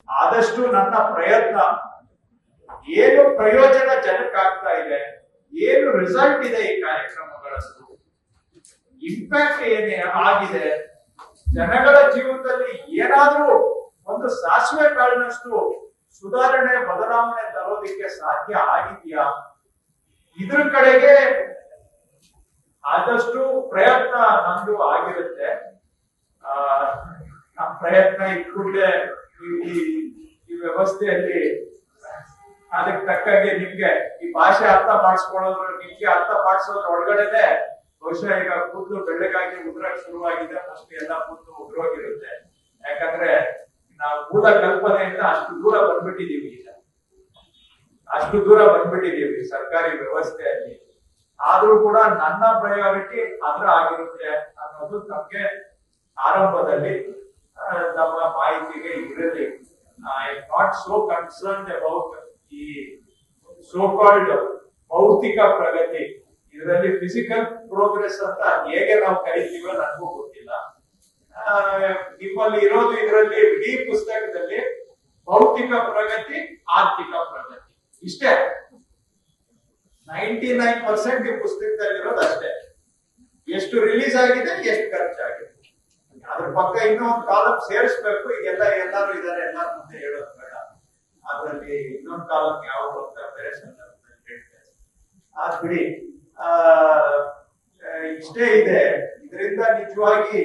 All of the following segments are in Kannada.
ಆದಷ್ಟು ನನ್ನ ಪ್ರಯತ್ನ ಏನು ಪ್ರಯೋಜನ ಜನಕ್ಕಾಗ್ತಾ ಇದೆ, ಏನು ರಿಸಲ್ಟ್ ಇದೆ ಈ ಕಾರ್ಯಕ್ರಮಗಳದ್ದು, ಇಂಪ್ಯಾಕ್ಟ್ ಏನೇ ಆಗಿದೆ, ಜನಗಳ ಜೀವನದಲ್ಲಿ ಏನಾದ್ರೂ ಒಂದು ಸಾಸಿವೆ ಕಾಳಿನಷ್ಟು ಸುಧಾರಣೆ ಬದಲಾವಣೆ ತರೋದಿಕ್ಕೆ ಸಾಧ್ಯ ಆಗಿದೆಯಾ, ಇದ್ರ ಕಡೆಗೆ ಆದಷ್ಟು ಪ್ರಯತ್ನ ನಮ್ದು ಆಗಿರುತ್ತೆ. ನಮ್ಮ ಪ್ರಯತ್ನ ಇಟ್ಕೊಂಡೆ ಈ ವ್ಯವಸ್ಥೆಯಲ್ಲಿ ಅದಕ್ಕೆ ತಕ್ಕಾಗೆ ನಿಮ್ಗೆ ಈ ಭಾಷೆ ಅರ್ಥ ಮಾಡಿಸ್ಕೊಳ್ಳೋದ್ರು, ನಿಮ್ಗೆ ಅರ್ಥ ಮಾಡಿಸೋದ್ರ ಒಳಗಡೆನೆ ಬಹುಶಃ ಈಗ ಕೂದಲು ಬೆಳ್ಳಗಾಗಿ ಉದ್ರಕ್ ಶುರುವಾಗಿದೆ, ಮೋಸ್ಟ್ಲಿ ಎಲ್ಲ ಕೂದಲು ಉದ್ರೋಗಿರುತ್ತೆ. ಯಾಕಂದ್ರೆ ನಾವು ಮೂಲ ಕಲ್ಪನೆಯಿಂದ ಅಷ್ಟು ದೂರ ಬಂದ್ಬಿಟ್ಟಿದೀವಿ, ಈಗ ಅಷ್ಟು ದೂರ ಬಂದ್ಬಿಟ್ಟಿದೀವಿ ಸರ್ಕಾರಿ ವ್ಯವಸ್ಥೆಯಲ್ಲಿ. ಆದ್ರೂ ಕೂಡ ನನ್ನ ಪ್ರಯಾರಿಟಿ ಅದ್ರ ಆಗಿರುತ್ತೆ ಅನ್ನೋದು ನಮ್ಗೆ ಆರಂಭದಲ್ಲಿ ನಮ್ಮ ಮಾಹಿತಿಗೆ ಇರಲಿ. I am not so concerned about ಈ ಸೋ ಕಾಲ್ಡ್ ಭೌತಿಕ ಪ್ರಗತಿ. ಇದರಲ್ಲಿ ಫಿಸಿಕಲ್ ಪ್ರೋಗ್ರೆಸ್ ಅಂತ ಹೇಗೆ ನಾವು ಕರಿತೀವೋ ನನಗೂ ಗೊತ್ತಿಲ್ಲ. ನಿಮ್ಮಲ್ಲಿ ಇರೋದು ಇದರಲ್ಲಿ ಇಡೀ ಪುಸ್ತಕದಲ್ಲಿ ಭೌತಿಕ ಪ್ರಗತಿ, ಆರ್ಥಿಕ ಪ್ರಗತಿ ಇಷ್ಟೇ. 99% ಈ ಪುಸ್ತಕದಲ್ಲಿರೋದು ಅಷ್ಟೇ. ಎಷ್ಟು ರಿಲೀಸ್ ಆಗಿದೆ, ಎಷ್ಟು ಖರ್ಚಾಗಿದೆ, ಅದ್ರ ಪಕ್ಕ ಇನ್ನೂ ಒಂದು ಕಾಲಮ್ ಸೇರಿಸ್ಬೇಕು. ಈಗೆಲ್ಲ ಎಲ್ಲಾರು ಇದಾರೆ, ಎಲ್ಲಾರ ಮುಂದೆ ಹೇಳೋದು ಬೇಡ. ಅದರಲ್ಲಿ ಇನ್ನೊಂದು ಕಾಲಮ್ ಯಾವುದು ಅಂತ ಬೇರೆ ಸಂದರ್ಭದಲ್ಲಿ ಹೇಳ್ತೇನೆ. ಅದ್ ಬಿಡಿ, ಇಷ್ಟೇ ಇದೆ. ಇದರಿಂದ ನಿಜವಾಗಿ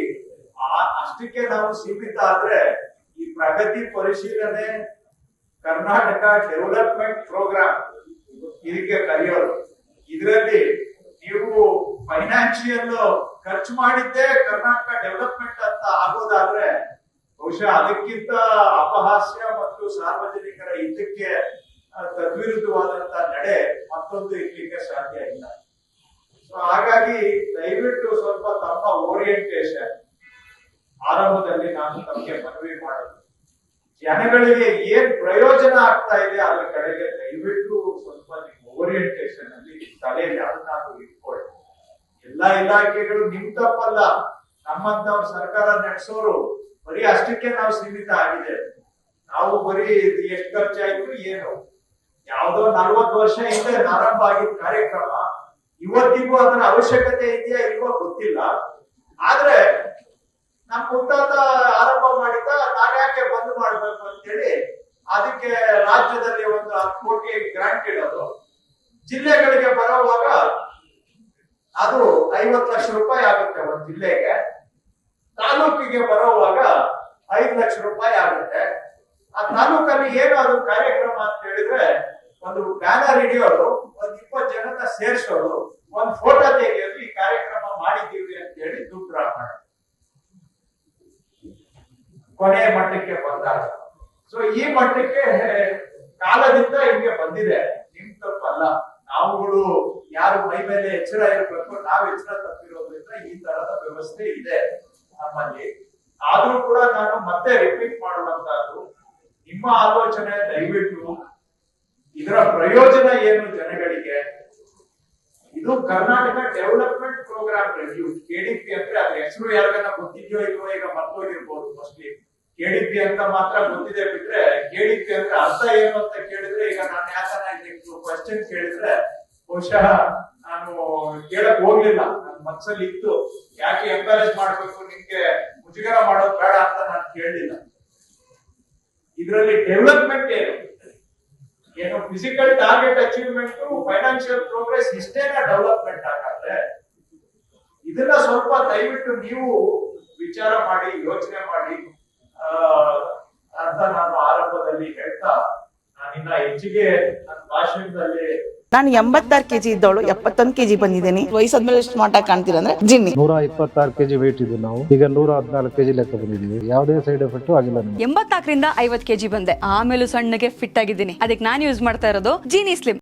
ಅಷ್ಟಕ್ಕೆ ನಾವು ಸೀಮಿತ ಆದ್ರೆ ಈ ಪ್ರಗತಿ ಪರಿಶೀಲನೆ ಕರ್ನಾಟಕ ಡೆವಲಪ್ಮೆಂಟ್ ಪ್ರೋಗ್ರಾಮ್ ಇದಕ್ಕೆ ಕರೆಯೋದು. ಇದರಲ್ಲಿ ನೀವು ಫೈನಾನ್ಷಿಯಲ್ ಖರ್ಚು ಮಾಡಿದ್ದೆ ಕರ್ನಾಟಕ ಡೆವಲಪ್ಮೆಂಟ್ ಅಂತ ಆಗೋದಾದ್ರೆ ಬಹುಶಃ ಅದಕ್ಕಿಂತ ಅಪಹಾಸ್ಯ ಮತ್ತು ಸಾರ್ವಜನಿಕರ ಹಿತಕ್ಕೆ ತದ್ವಿರುದ್ಧವಾದಂತ ನಡೆ ಮತ್ತೊಂದು ಇರ್ಲಿಕ್ಕೆ ಸಾಧ್ಯ ಇಲ್ಲ. ಸೊ ಹಾಗಾಗಿ ದಯವಿಟ್ಟು ಸ್ವಲ್ಪ ತಮ್ಮ ಓರಿಯಂಟೇಶನ್ ಆರಂಭದಲ್ಲಿ ನಾನು ತಮಗೆ ಮನವಿ ಮಾಡೋದು, ಜನಗಳಿಗೆ ಏನ್ ಪ್ರಯೋಜನ ಆಗ್ತಾ ಇದೆ ಅದ್ರ ಕಡೆಗೆ ದಯವಿಟ್ಟು ಸ್ವಲ್ಪ ನಿಮ್ಮ ಓರಿಯಂಟೇಶನ್ ಅಲ್ಲಿ ತಲೆಯಲ್ಲಿ ಅದನ್ನಾದ್ರೂ ಇಟ್ಕೊಳ್ಳಿ. ಎಲ್ಲಾ ಇಲಾಖೆಗಳು ನಿಮ್ ತಪ್ಪಲ್ಲ, ನಮ್ಮಂತವ್ರ ಸರ್ಕಾರ ನಡೆಸೋರು ಬರೀ ಅಷ್ಟಕ್ಕೆ ನಾವು ಸೀಮಿತ ಆಗಿದೆ. ನಾವು ಬರೀ ಎಷ್ಟು ಖರ್ಚಾಯ್ತು ಏನು, ಯಾವ್ದೋ 40 ವರ್ಷ ಹಿಂದೆ ಆರಂಭ ಆಗಿದ್ದ ಕಾರ್ಯಕ್ರಮ ಇವತ್ತಿಗೂ ಅದರ ಅವಶ್ಯಕತೆ ಇದೆಯಾ ಇಲ್ವೋ ಗೊತ್ತಿಲ್ಲ. ಆದ್ರೆ ನಮ್ಮ ಮುತ್ತಾತ ಆರಂಭ ಮಾಡಿದ್ದ, ನಾವ್ಯಾಕೆ ಬಂದ್ ಮಾಡ್ಬೇಕು ಅಂತೇಳಿ ಅದಕ್ಕೆ ರಾಜ್ಯದಲ್ಲಿ ಒಂದು 10 ಕೋಟಿ ಗ್ರಾಂಟ್ ಇಡೋದು, ಜಿಲ್ಲೆಗಳಿಗೆ ಬರೋವಾಗ ಅದು 50 ಲಕ್ಷ ರೂಪಾಯಿ ಆಗುತ್ತೆ ಒಂದು ಜಿಲ್ಲೆಗೆ, ತಾಲೂಕಿಗೆ ಬರೋವಾಗ 5 ಲಕ್ಷ ರೂಪಾಯಿ ಆಗುತ್ತೆ. ಆ ತಾಲೂಕಲ್ಲಿ ಏನು ಅದು ಕಾರ್ಯಕ್ರಮ ಅಂತ ಹೇಳಿದ್ರೆ ಒಂದು ಬ್ಯಾನರ್ ಹಿಡಿಯೋದು, ಒಂದ್ 20 ಜನನ ಸೇರ್ಸೋದು, ಒಂದ್ ಫೋಟೋ ತೆಗೆಯೋದು, ಈ ಕಾರ್ಯಕ್ರಮ ಮಾಡಿದ್ದೀವಿ ಅಂತ ಹೇಳಿ ದುಡ್ಡು ಡ್ರಾ ಮಾಡೋದು ಕೊನೆ ಮಟ್ಟಕ್ಕೆ ಬಂದಾಗ. ಸೊ ಈ ಮಟ್ಟಕ್ಕೆ ಕಾಲದಿಂದ ಹಿಂಗೆ ಬಂದಿದೆ, ನಿಮ್ ತಪ್ಪಲ್ಲ. ನಾವುಗಳು ಯಾರು ಮೈ ಮೇಲೆ ಎಚ್ಚರ ಇರಬೇಕು, ನಾವು ಎಚ್ಚರ ತಪ್ಪಿರೋದ್ರಿಂದ ಈ ತರದ ವ್ಯವಸ್ಥೆ ಇದೆ ನಮ್ಮಲ್ಲಿ. ಆದ್ರೂ ಕೂಡ ನಾನು ಮತ್ತೆ ರಿಪೀಟ್ ಮಾಡುವಂತಹದ್ದು, ನಿಮ್ಮ ಆಲೋಚನೆ ದಯವಿಟ್ಟು ಇದರ ಪ್ರಯೋಜನ ಏನು ಜನಗಳಿಗೆ. ಇದು Karnataka development program review, KDP ಅಂದ್ರೆ ಅದ್ರ ಹೆಸರು ಯಾರಿಗಾನ ಗೊತ್ತಿದ್ಯೋ ಇಲ್ವೋ, ಈಗ ಮರ್ತೋಗಿರ್ಬೋದು ಮೋಸ್ಟ್ಲಿ. KDP ಅಂತ ಮಾತ್ರ ಗೊತ್ತಿದೆ ಬಿಟ್ರೆ KDP ಅಂದ್ರೆ ಅರ್ಥ ಏನು ಅಂತ ಕೇಳಿದ್ರೆ, ಈಗ ನಾನು ಯಾಕಂದ್ರೆ ಕ್ವಶನ್ ಕೇಳಿದ್ರೆ ಬಹುಶಃ ನಾನು ಕೇಳಕ್ ಹೋಗ್ಲಿಲ್ಲ, ನನ್ನ ಮನಸ್ಸಲ್ಲಿ ಇತ್ತು. ಯಾಕೆ ಎಂಕರೇಜ್ ಮಾಡ್ಬೇಕು, ನಿಮ್ಗೆ ಮುಜುಗರ ಮಾಡೋದು ಬೇಡ ಅಂತ ನಾನು ಕೇಳಲಿಲ್ಲ. ಇದರಲ್ಲಿ ಡೆವಲಪ್ಮೆಂಟ್ ಏನು physical target achievement, financial progress ಇಷ್ಟೇನ ಡೆವಲಪ್ಮೆಂಟ್ ಆಗಾದ್ರೆ ಇದನ್ನ ಸ್ವಲ್ಪ ದಯವಿಟ್ಟು ನೀವು ವಿಚಾರ ಮಾಡಿ, ಯೋಚನೆ ಮಾಡಿ ಅಂತ ನಾನು ಆರಂಭದಲ್ಲಿ ಹೇಳ್ತಾ, ನಾನಿನ್ನ ಹೆಚ್ಚಿಗೆ ನನ್ನ ಭಾಷಣದಲ್ಲಿ ನಾನು 86 kg ಇದ್ದವಳು 71 kg ಬಂದಿದ್ದೀನಿ. ವಯಸ್ಸಾದ್ಮೇಲೆ ಸ್ಮಾರ್ಟ್ ಆಗಿ ಕಾಣ್ತೀರಾ ಅಂದ್ರೆ ಜಿನ್ನಿ. 126 kg ವೇಟ್ ಇದ್ದು ನಾವು ಈಗ 114 kg ಲೆಕ್ಕ ಬಂದಿದ್ದೀವಿ. ಯಾವುದೇ ಸೈಡ್ ಎಫೆಕ್ಟ್ ಆಗಿಲ್ಲ. 84ರಿಂದ 50 kg ಬಂದೆ, ಆಮೇಲೂ ಸಣ್ಣಗೆ ಫಿಟ್ ಆಗಿದ್ದೀನಿ. ಅದಕ್ಕೆ ನಾನು ಯೂಸ್ ಮಾಡ್ತಾ ಇರೋದು ಜೀನಿ ಸ್ಲಿಮ್.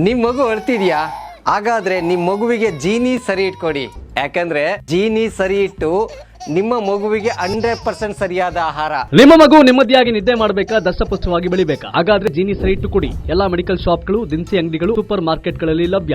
ನಿಮ್ ಮಗು ಅಳ್ತಿದ್ಯಾ? ಹಾಗಾದ್ರೆ ನಿಮ್ ಮಗುವಿಗೆ ಜೀನಿ ಸರಿ ಇಟ್ಕೊಡಿ. ಯಾಕಂದ್ರೆ ಜೀನಿ ಸರಿ ಇಟ್ಟು ನಿಮ್ಮ ಮಗುವಿಗೆ 100% ಸರಿಯಾದ ಆಹಾರ. ನಿಮ್ಮ ಮಗು ನೆಮ್ಮದಿಯಾಗಿ ನಿದ್ದೆ ಮಾಡಬೇಕಾ, ದಷ್ಟಪುಷ್ಟವಾಗಿ ಬೆಳಿಬೇಕಾ? ಹಾಗಾದ್ರೆ ಜೀನಿ ಸರಿ ಇಟ್ಟು ಕೊಡಿ. ಎಲ್ಲಾ ಮೆಡಿಕಲ್ ಶಾಪ್ಗಳು, ದಿನಸಿ ಅಂಗಡಿಗಳು, ಸೂಪರ್ ಮಾರ್ಕೆಟ್ಗಳಲ್ಲಿ ಲಭ್ಯ.